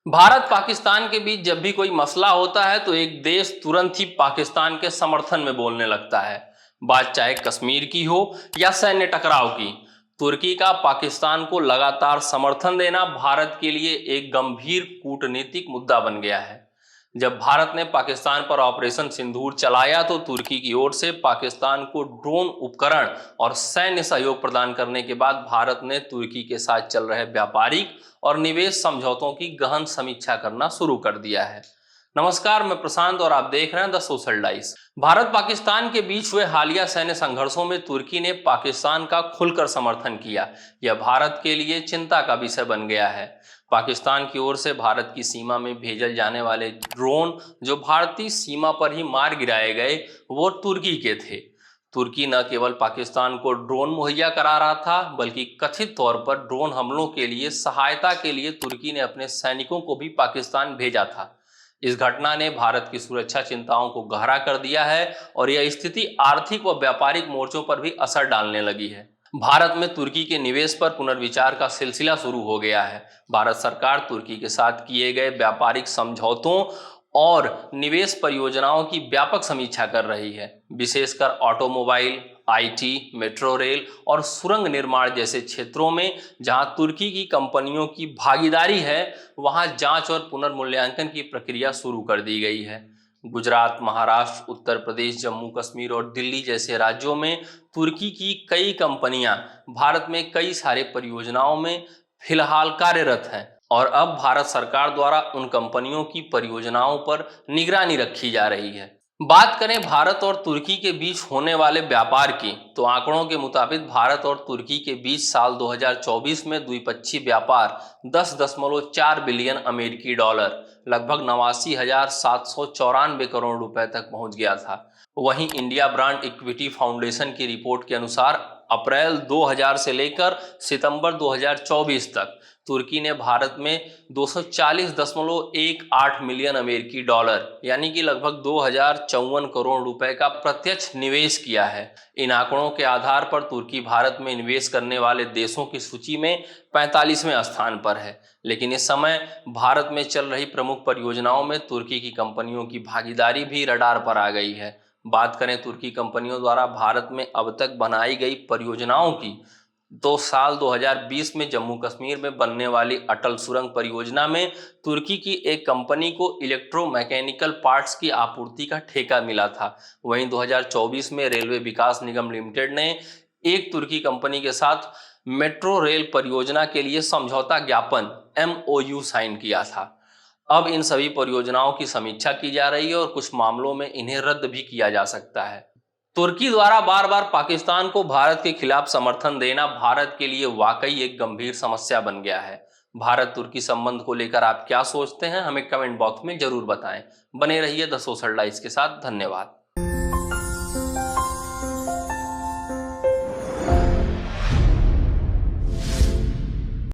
भारत पाकिस्तान के बीच जब भी कोई मसला होता है तो एक देश तुरंत ही पाकिस्तान के समर्थन में बोलने लगता है। बात चाहे कश्मीर की हो या सैन्य टकराव की। तुर्की का पाकिस्तान को लगातार समर्थन देना भारत के लिए एक गंभीर कूटनीतिक मुद्दा बन गया है। जब भारत ने पाकिस्तान पर ऑपरेशन सिंदूर चलाया तो तुर्की की ओर से पाकिस्तान को ड्रोन उपकरण और सैन्य सहयोग प्रदान करने के बाद भारत ने तुर्की के साथ चल रहे व्यापारिक और निवेश समझौतों की गहन समीक्षा करना शुरू कर दिया है। नमस्कार, मैं प्रशांत और आप देख रहे हैं the social dice. Bharat Pakistan के बीच हुए हालिया सैन्य संघर्षों में तुर्की ने पाकिस्तान का खुलकर समर्थन किया। यह भारत के लिए चिंता का विषय बन गया है। पाकिस्तान की ओर से भारत की सीमा में भेजल जाने वाले ड्रोन जो भारतीय सीमा पर ही मार गिराए गए, वो तुर्की के थे। तुर्की न केवल पाकिस्तान को ड्रोन मुहैया करा रहा था, बल्कि कथित तौर पर ड्रोन हमलों के लिए सहायता के लिए तुर्की ने अपने सैनिकों को भी पाकिस्तान भेजा था। इस घटना ने भारत की सुरक्षा चिंताओं को गहरा कर दिया है और यह स्थिति आर्थिक व व्यापारिक मोर्चों पर भी असर डालने लगी है। भारत में तुर्की के निवेश पर पुनर्विचार का सिलसिला शुरू हो गया है। भारत सरकार तुर्की के साथ किए गए व्यापारिक समझौतों और निवेश परियोजनाओं की व्यापक समीक्षा कर रही है। विशेषकर ऑटोमोबाइल, आईटी, मेट्रो रेल और सुरंग निर्माण जैसे क्षेत्रों में जहां तुर्की की कंपनियों की भागीदारी है, वहां जांच और पुनर्मूल्यांकन की प्रक्रिया शुरू कर दी गई है। गुजरात, महाराष्ट्र, उत्तर प्रदेश, जम्मू कश्मीर और दिल्ली जैसे राज्यों में तुर्की की कई कंपनियां भारत में कई सारे परियोजनाओं में फिलहाल कार्यरत हैं और अब भारत सरकार द्वारा उन कंपनियों की परियोजनाओं पर निगरानी रखी जा रही है। बात करें भारत और तुर्की के बीच होने वाले व्यापार की, तो आंकड़ों के मुताबिक भारत और तुर्की के बीच साल 2024 में द्विपक्षीय व्यापार 10.4 बिलियन अमेरिकी डॉलर, लगभग 89,794 करोड़ रुपए तक पहुंच गया था। वहीं इंडिया ब्रांड इक्विटी फाउंडेशन की रिपोर्ट के अनुसार अप्रैल 2000 से लेकर सितंबर 2024 तक तुर्की ने भारत में 240.18 मिलियन अमेरिकी डॉलर यानी कि लगभग 2054 करोड़ रुपए का प्रत्यक्ष निवेश किया है। इन आंकड़ों के आधार पर तुर्की भारत में निवेश करने वाले देशों की सूची में 45वें स्थान पर है। लेकिन इस समय भारत में चल रही प्रमुख परियोजनाओं में तुर्की की कंपनियों की भागीदारी भी रडार पर आ गई है। बात करें तुर्की कंपनियों द्वारा भारत में अब तक बनाई गई परियोजनाओं की, तो साल 2020 में जम्मू कश्मीर में बनने वाली अटल सुरंग परियोजना में तुर्की की एक कंपनी को इलेक्ट्रोमैकेनिकल पार्ट्स की आपूर्ति का ठेका मिला था। वहीं 2024 में रेलवे विकास निगम लिमिटेड ने एक तुर्की कंपनी के साथ मेट्रो रेल परियोजना के लिए समझौता ज्ञापन MOU साइन किया था। अब इन सभी परियोजनाओं की समीक्षा की जा रही है और कुछ मामलों में इन्हें रद्द भी किया जा सकता है। तुर्की द्वारा बार बार पाकिस्तान को भारत के खिलाफ समर्थन देना भारत के लिए वाकई एक गंभीर समस्या बन गया है। भारत तुर्की संबंध को लेकर आप क्या सोचते हैं, हमें कमेंट बॉक्स में जरूर बताएं। बने रहिए द सोशल डाइस के साथ। धन्यवाद।